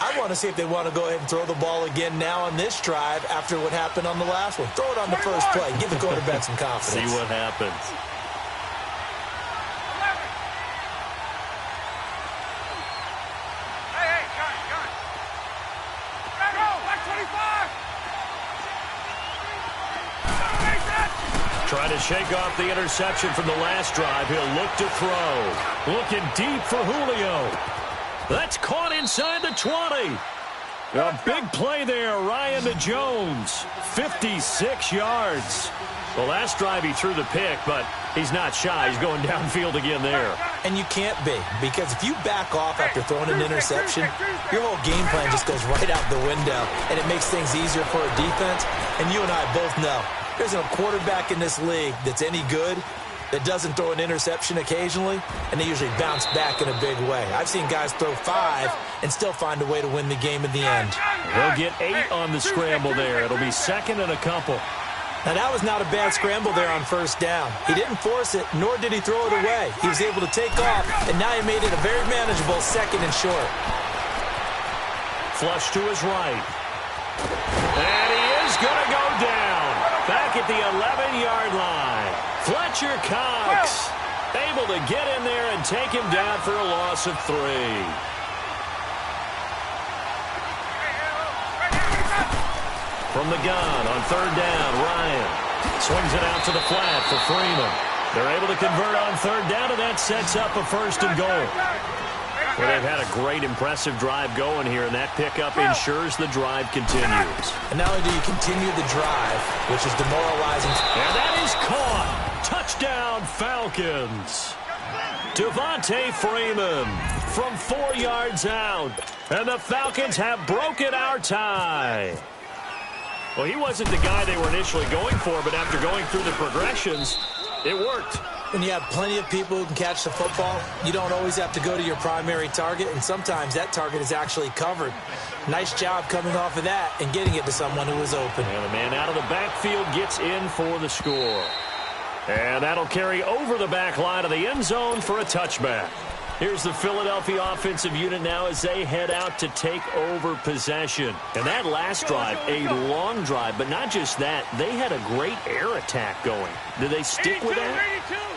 I want to see if they want to go ahead and throw the ball again now on this drive after what happened on the last one. Throw it on the first play. Give the quarterback some confidence. See what happens. Hey, gun. Go, back 25. Trying to shake off the interception from the last drive. He'll look to throw. Looking deep for Julio. That's caught inside the 20. A big play there, Ryan to Jones. 56 yards. The last drive he threw the pick, but he's not shy. He's going downfield again there. And you can't be, because if you back off after throwing an interception, your whole game plan just goes right out the window, and it makes things easier for a defense. And you and I both know there's a quarterback in this league that's any good that doesn't throw an interception occasionally, and they usually bounce back in a big way. I've seen guys throw 5 and still find a way to win the game in the end. They'll get 8 on the scramble there. It'll be second and a couple. Now, that was not a bad scramble there on first down. He didn't force it, nor did he throw it away. He was able to take off, and now he made it a very manageable second and short. Flush to his right. And he is going to go down. Back at the 11-yard line. Fletcher Cox able to get in there and take him down for a loss of 3. From the gun on third down, Ryan swings it out to the flat for Freeman. They're able to convert on third down, and that sets up a first and goal. Well, they've had a great, impressive drive going here, and that pickup ensures the drive continues. And not only do you continue the drive, which is demoralizing. And that is caught. Touchdown, Falcons. Devontae Freeman from 4 yards out. And the Falcons have broken our tie. Well, he wasn't the guy they were initially going for, but after going through the progressions, it worked. When you have plenty of people who can catch the football, you don't always have to go to your primary target, and sometimes that target is actually covered. Nice job coming off of that and getting it to someone who was open. And the man out of the backfield gets in for the score. And that'll carry over the back line of the end zone for a touchback. Here's the Philadelphia offensive unit now as they head out to take over possession. And that last drive, a long drive, but not just that, they had a great air attack going. Did they stick with that?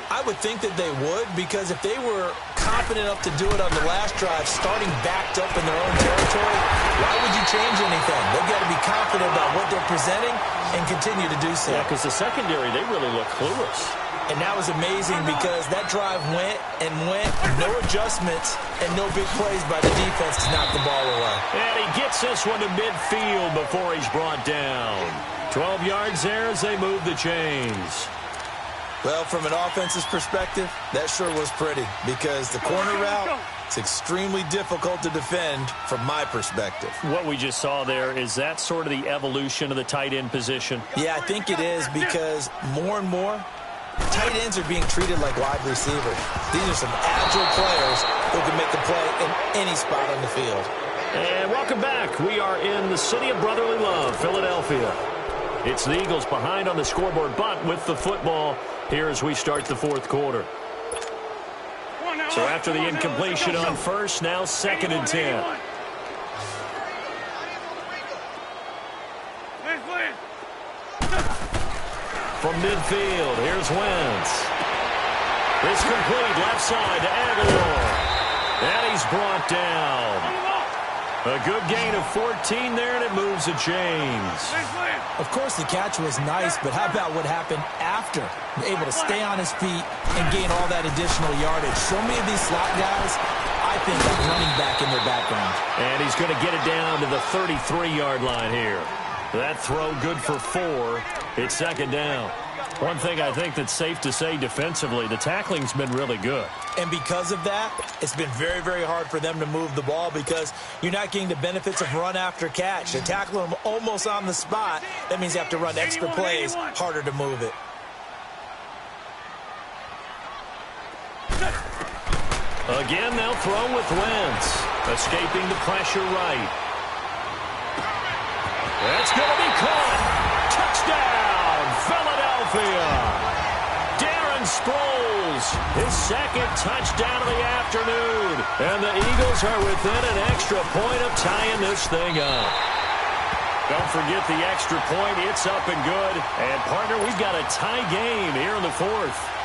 I would think that they would, because if they were confident enough to do it on the last drive, starting backed up in their own territory, why would you change anything? They've got to be confident about what they're presenting and continue to do so. Yeah, because the secondary, they really look clueless. And that was amazing because that drive went and went, no adjustments, and no big plays by the defense to knock the ball away. And he gets this one to midfield before he's brought down. 12 yards there as they move the chains. Well, from an offense's perspective, that sure was pretty because the corner route is extremely difficult to defend from my perspective. What we just saw there, is that sort of the evolution of the tight end position? Yeah, I think it is because more and more, tight ends are being treated like wide receivers. These are some agile players who can make a play in any spot on the field. And welcome back. We are in the city of brotherly love, Philadelphia. It's the Eagles behind on the scoreboard, but with the football here as we start the fourth quarter. So after the incompletion on first, now 2nd and 10. From midfield, here's Wentz. It's complete, left side to Aguilar. And he's brought down. A good gain of 14 there, and it moves the chains. Of course, the catch was nice, but how about what happened after? Able to stay on his feet and gain all that additional yardage. So many of these slot guys, I think, have running back in their background. And he's going to get it down to the 33-yard line here. That throw good for 4. It's 2nd down. One thing I think that's safe to say defensively, the tackling's been really good. And because of that, it's been very, very hard for them to move the ball because you're not getting the benefits of run after catch. They tackle them almost on the spot. That means you have to run extra plays, harder to move it. Again, they'll throw with Wentz. Escaping the pressure right. That's going to be caught. Touchdown, Philadelphia. Darren Sproles, his 2nd touchdown of the afternoon. And the Eagles are within an extra point of tying this thing up. Don't forget the extra point. It's up and good. And, partner, we've got a tie game here in the 4th.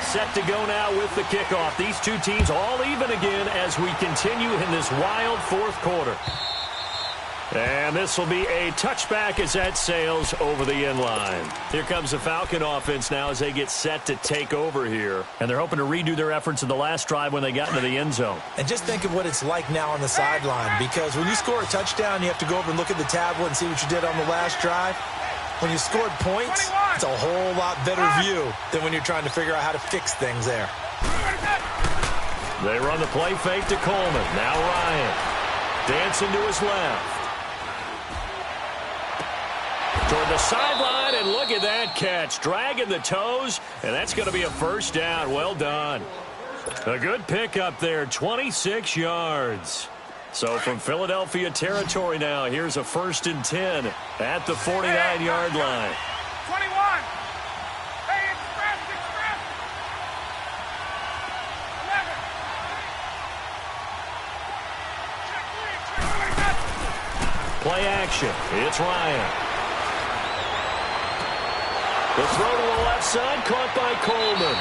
Set to go now with the kickoff. These two teams all even again as we continue in this wild 4th quarter. And this will be a touchback as that sails over the end line. Here comes the Falcon offense now as they get set to take over here. And they're hoping to redo their efforts in the last drive when they got into the end zone. And just think of what it's like now on the sideline, because when you score a touchdown, you have to go over and look at the tablet and see what you did on the last drive. When you scored points, it's a whole lot better view than when you're trying to figure out how to fix things there. They run the play fake to Coleman. Now Ryan. Dancing to his left. Toward the sideline, and look at that catch. Dragging the toes, and that's going to be a 1st down. Well done. A good pickup there, 26 yards. So from Philadelphia territory now, here's a 1st and 10 at the 49-yard line. 21. Hey, express. 11. Play action. It's Ryan. The throw to the left side, caught by Coleman.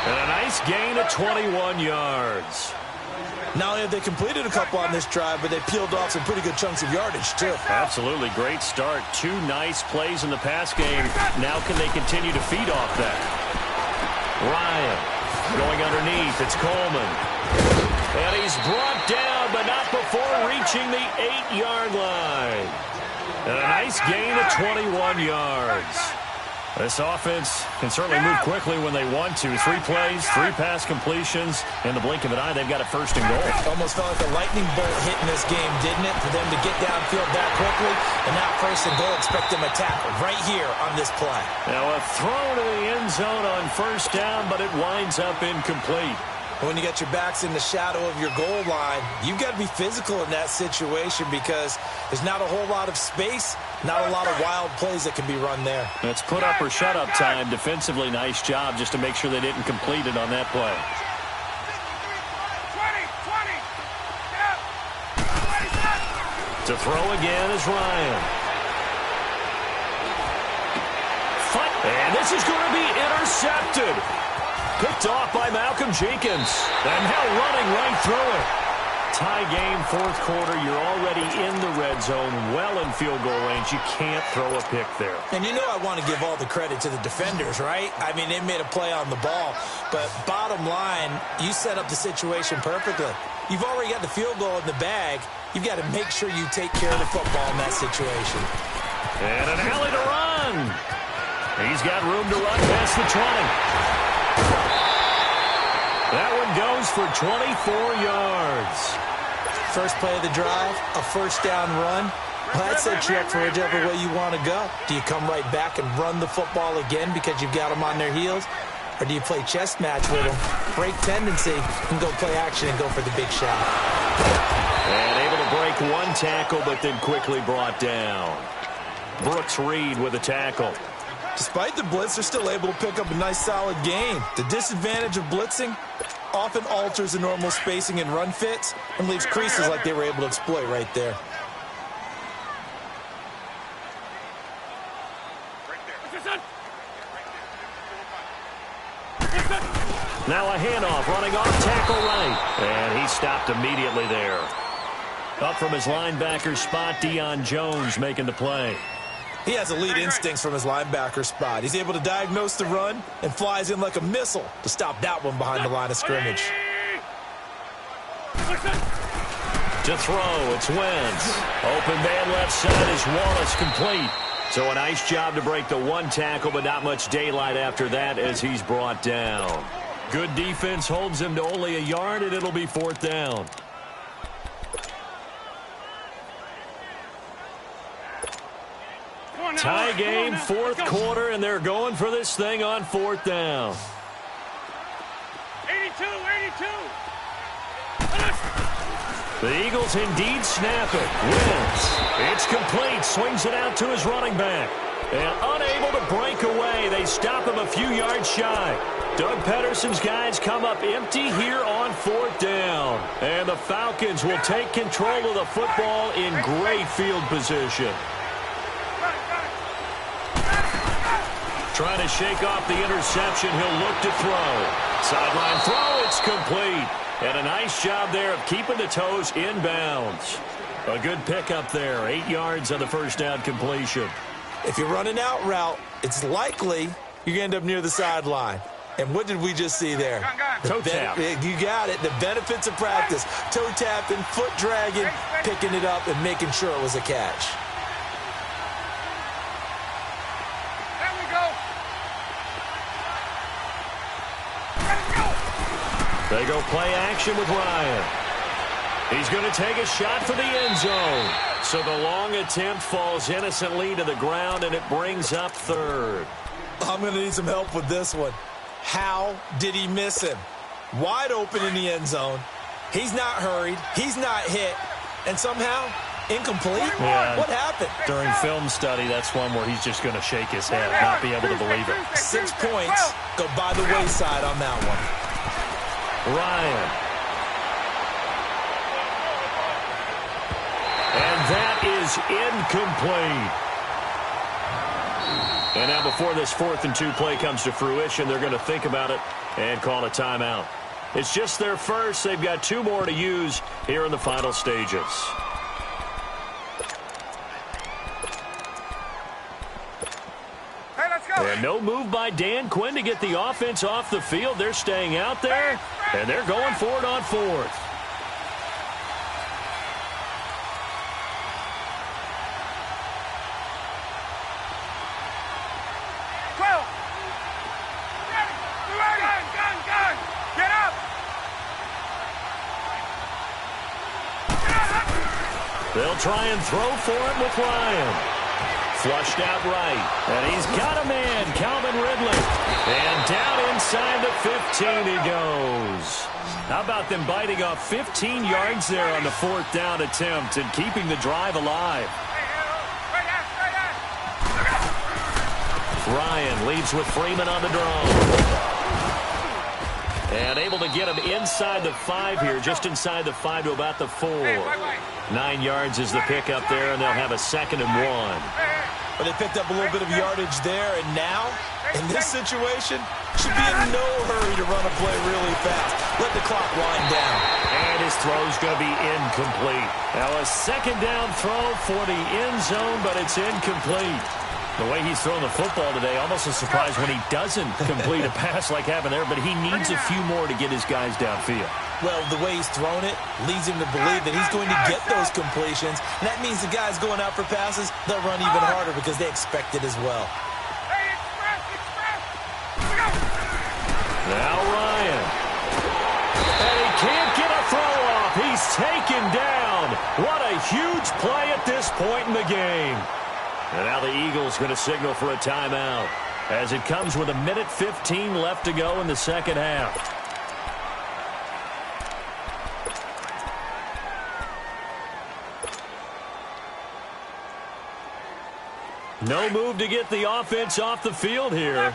And a nice gain of 21 yards. Not only have they completed a couple on this drive, but they peeled off some pretty good chunks of yardage, too. Absolutely. Great start. 2 nice plays in the pass game. Now can they continue to feed off that? Ryan going underneath. It's Coleman. And he's brought down, but not before reaching the 8-yard line. And a nice gain of 21 yards. This offense can certainly move quickly when they want to. 3 plays, 3 pass completions. In the blink of an eye, they've got a first and goal. Almost felt like a lightning bolt hit in this game, didn't it? For them to get downfield that quickly. And now first and goal, expect them to tackle right here on this play. Now a throw to the end zone on first down, but it winds up incomplete. When you got your backs in the shadow of your goal line, you've got to be physical in that situation because there's not a whole lot of space, not a lot of wild plays that can be run there. It's put up or shut up time. Defensively, nice job just to make sure they didn't complete it on that play. 20. To throw again is Ryan. And this is going to be intercepted. Picked off by Malcolm Jenkins. And now running right through it. Tie game, 4th quarter. You're already in the red zone, well in field goal range. You can't throw a pick there. And you know I want to give all the credit to the defenders, right? I mean, they made a play on the ball. But bottom line, you set up the situation perfectly. You've already got the field goal in the bag. You've got to make sure you take care of the football in that situation. And an alley to run. He's got room to run past the 20. That one goes for 24 yards. First play of the drive, a first down run. Well, that sets you up for whichever way you want to go. Do you come right back and run the football again because you've got them on their heels? Or do you play chess match with them, break tendency, and go play action and go for the big shot? And able to break 1 tackle, but then quickly brought down. Brooks Reed with a tackle. Despite the blitz, they're still able to pick up a nice solid gain. The disadvantage of blitzing often alters the normal spacing and run fits and leaves creases like they were able to exploit right there. Now a handoff running off tackle right. And he stopped immediately there. Up from his linebacker spot, Deion Jones making the play. He has elite instincts from his linebacker spot. He's able to diagnose the run and flies in like a missile to stop that one behind the line of scrimmage. To throw, it's Wentz. Open man left side is Wallace complete. So a nice job to break the 1 tackle, but not much daylight after that as he's brought down. Good defense holds him to only a yard, and it'll be 4th down. Tie game, 4th quarter, and they're going for this thing on 4th down. 82. The Eagles indeed snap it. Wins. It's complete. Swings it out to his running back. And unable to break away. They stop him a few yards shy. Doug Pedersen's guys come up empty here on 4th down. And the Falcons will take control of the football in great field position. Trying to shake off the interception. He'll look to throw. Sideline throw. It's complete. And a nice job there of keeping the toes inbounds. A good pickup there. 8 yards on the first down completion. If you're running out route, it's likely you're going to end up near the sideline. And what did we just see there? Toe tap. You got it. The benefits of practice. Toe tapping, foot dragging, picking it up, and making sure it was a catch. They go play action with Ryan. He's going to take a shot for the end zone. So the long attempt falls innocently to the ground, and it brings up 3rd. I'm going to need some help with this one. How did he miss him? Wide open in the end zone. He's not hurried. He's not hit. And somehow, incomplete? Yeah, what happened? During film study, that's one where he's just going to shake his head, not be able to believe it. 6 points go by the wayside on that one. Ryan. And that is incomplete. And now before this 4th and 2 play comes to fruition, they're going to think about it and call a timeout. It's just their first. They've got 2 more to use here in the final stages. Hey, let's go. And no move by Dan Quinn to get the offense off the field. They're staying out there, and they're going for it on 4th. try and throw for it with Ryan. Flushed out right. And he's got a man, Calvin Ridley. And down inside the 15 he goes. How about them biting off 15 yards there on the 4th down attempt and keeping the drive alive? Ryan leads with Freeman on the draw. And able to get him inside the 5 here, just inside the 5 to about the 4. 9 yards is the pickup there, and they'll have a 2nd and 1. Well, they picked up a little bit of yardage there, and now, in this situation, should be in no hurry to run a play really fast. Let the clock wind down. And his throw's going to be incomplete. Now a 2nd down throw for the end zone, but it's incomplete. The way he's throwing the football today, almost a surprise when he doesn't complete a pass like happened there, but he needs a few more to get his guys downfield. Well, the way he's thrown it leads him to believe that he's going to get those completions. And that means the guys going out for passes, they'll run even harder because they expect it as well. Now Ryan. And he can't get a throw off. He's taken down. What a huge play at this point in the game. And now the Eagles going to signal for a timeout as it comes with 1:15 left to go in the 2nd half. No move to get the offense off the field here.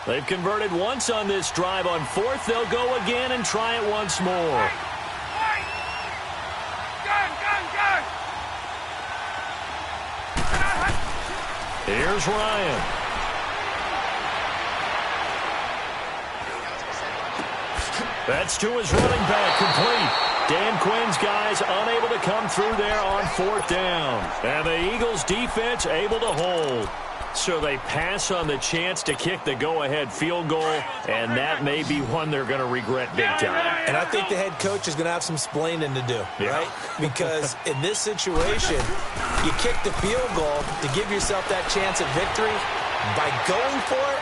They've converted once on this drive. On 4th, they'll go again and try it once more. Here's Ryan. That's to his running back, complete. Dan Quinn's guys unable to come through there on 4th down. And the Eagles defense able to hold. So they pass on the chance to kick the go-ahead field goal, and that may be one they're going to regret big time. And I think the head coach is going to have some explaining to do, right? Because in this situation, you kick the field goal to give yourself that chance at victory. By going for it,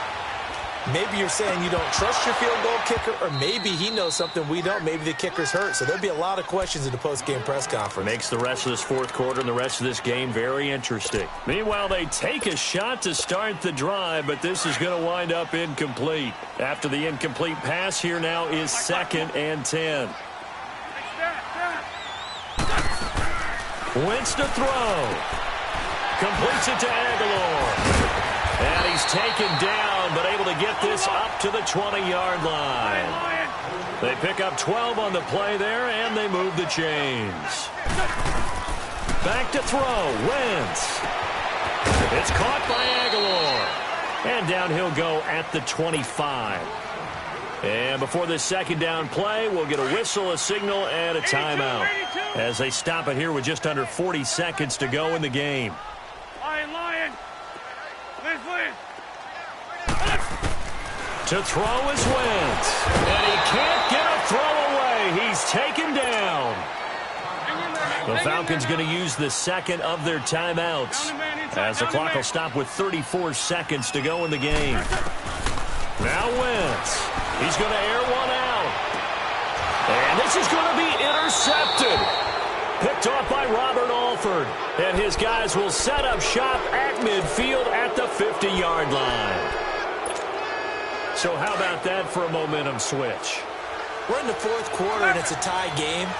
maybe you're saying you don't trust your field goal kicker, or maybe he knows something we don't. Maybe the kicker's hurt. So there'll be a lot of questions in the post-game press conference. Makes the rest of this 4th quarter and the rest of this game very interesting. Meanwhile, they take a shot to start the drive, but this is going to wind up incomplete. After the incomplete pass, here now is 2nd and 10. Wentz to throw. Completes it to Aguilar. And he's taken down, but able to get this up to the 20-yard line. They pick up 12 on the play there, and they move the chains. Back to throw, Wentz. It's caught by Aguilar. And down he'll go at the 25. And before this 2nd down play, we'll get a whistle, a signal, and a timeout. As they stop it here with just under 40 seconds to go in the game. To throw is Wentz. And he can't get a throw away. He's taken down. The Falcons going to use the 2nd of their timeouts, as the clock will stop with 34 seconds to go in the game. Now Wentz. He's going to air one out. And this is going to be intercepted. Picked off by Robert Alford. And his guys will set up shop at midfield at the 50-yard line. So how about that for a momentum switch? We're in the 4th quarter, and it's a tie game.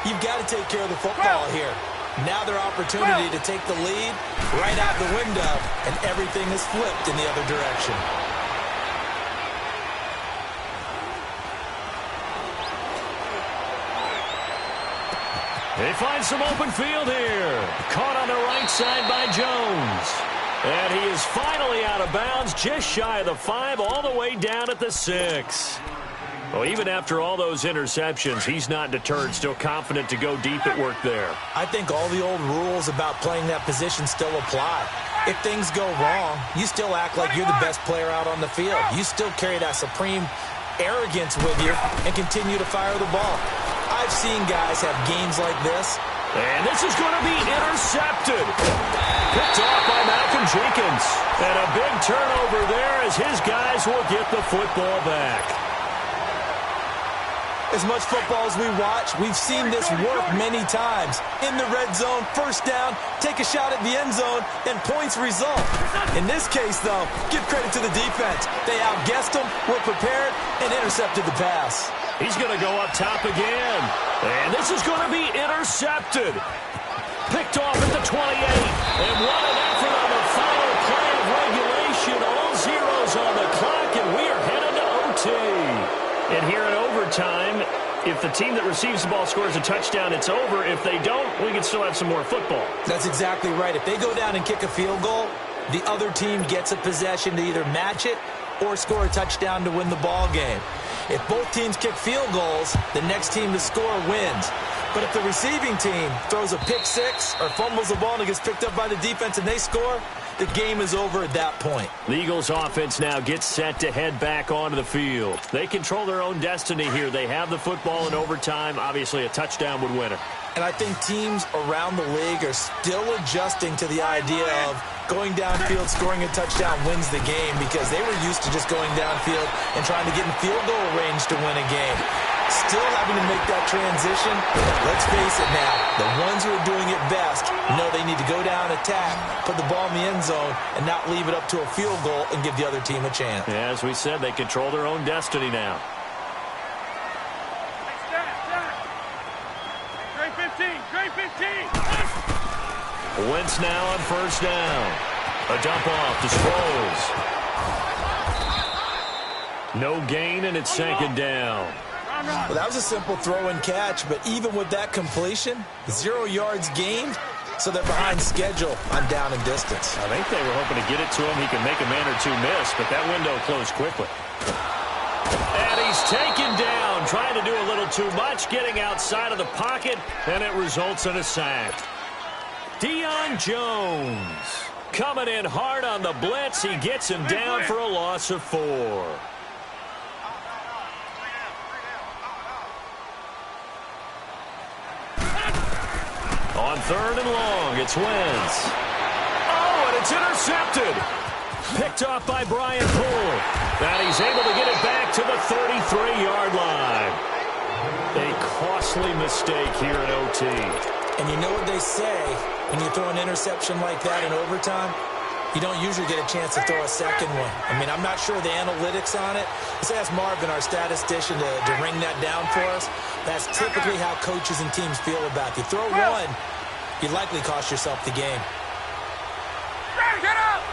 You've got to take care of the football here. Now their opportunity to take the lead right out the window, and everything is flipped in the other direction. They find some open field here. Caught on the right side by Jones. And he is finally out of bounds, just shy of the 5, all the way down at the 6. Well, even after all those interceptions, he's not deterred, still confident to go deep at work there. I think all the old rules about playing that position still apply. If things go wrong, you still act like you're the best player out on the field. You still carry that supreme arrogance with you and continue to fire the ball. I've seen guys have games like this. And this is going to be intercepted. Picked off by Malcolm Jenkins. And a big turnover there as his guys will get the football back. As much football as we watch, we've seen this work many times. In the red zone, first down, take a shot at the end zone, and points result. In this case, though, give credit to the defense. They outguessed them, were prepared, and intercepted the pass. He's going to go up top again. And this is going to be intercepted. Picked off at the 28. And what an effort on the final play of regulation. All zeros on the clock, and we are headed to OT. And here in overtime, if the team that receives the ball scores a touchdown, it's over. If they don't, we can still have some more football. That's exactly right. If they go down and kick a field goal, the other team gets a possession to either match it or score a touchdown to win the ball game. If both teams kick field goals, the next team to score wins. But if the receiving team throws a pick six or fumbles the ball and it gets picked up by the defense and they score, the game is over at that point. The Eagles offense now gets set to head back onto the field. They control their own destiny here. They have the football in overtime. Obviously, a touchdown would win it. And I think teams around the league are still adjusting to the idea of going downfield, scoring a touchdown wins the game, because they were used to just going downfield and trying to get in field goal range to win a game. Still having to make that transition. Let's face it now, the ones who are doing it best know they need to go down, attack, put the ball in the end zone, and not leave it up to a field goal and give the other team a chance. Yeah, as we said, they control their own destiny now. Great 15, great 15. Wentz now on first down. A dump off to Sproles. No gain, and it's second down. Well, that was a simple throw and catch, but even with that completion, 0 yards gained, so they're behind schedule on down and distance. I think they were hoping to get it to him. He can make a man or two miss, but that window closed quickly. And he's taken down, trying to do a little too much, getting outside of the pocket, and it results in a sack. Deion Jones coming in hard on the blitz. He gets him down for a loss of 4. On third and long, it's Wentz. Oh, and it's intercepted. Picked off by Brian Poole. And he's able to get it back to the 33-yard line. A costly mistake here in OT. And you know what they say, when you throw an interception like that in overtime, you don't usually get a chance to throw a second one. I mean, I'm not sure the analytics on it. Let's ask Marvin, our statistician, to ring that down for us. That's typically how coaches and teams feel about it. You throw one, you likely cost yourself the game. Get up!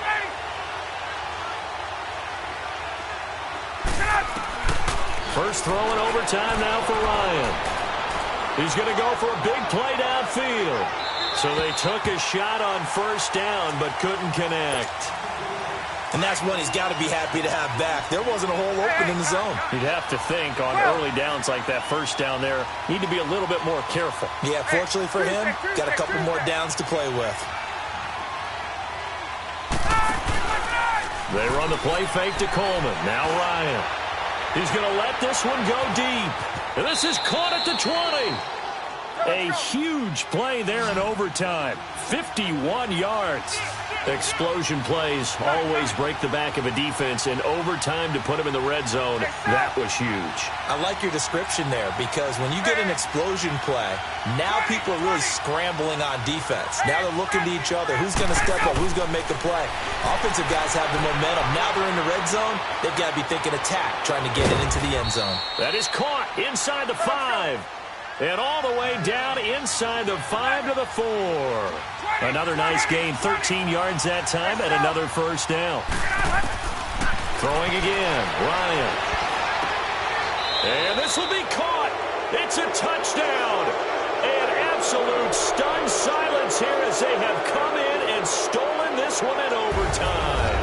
First throw in overtime now for Ryan. He's going to go for a big play downfield. So they took a shot on first down, but couldn't connect. And that's one he's got to be happy to have back. There wasn't a hole open in the zone. You'd have to think on early downs like that first down there, need to be a little bit more careful. Yeah, fortunately for him, got a couple more downs to play with. They run the play fake to Coleman. Now Ryan. He's going to let this one go deep. And this is caught at the 20. A huge play there in overtime. 51 yards. Explosion plays always break the back of a defense. In overtime to put him in the red zone, that was huge. I like your description there, because when you get an explosion play, now people are really scrambling on defense. Now they're looking to each other. Who's going to step up? Who's going to make the play? Offensive guys have the momentum. Now they're in the red zone. They've got to be thinking attack, trying to get it into the end zone. That is caught inside the 5. And all the way down inside the 5 to the 4. Another nice gain, 13 yards that time, and another first down. Throwing again, Ryan. And this will be caught. It's a touchdown. An absolute stunned silence here as they have come in and stolen this one in overtime.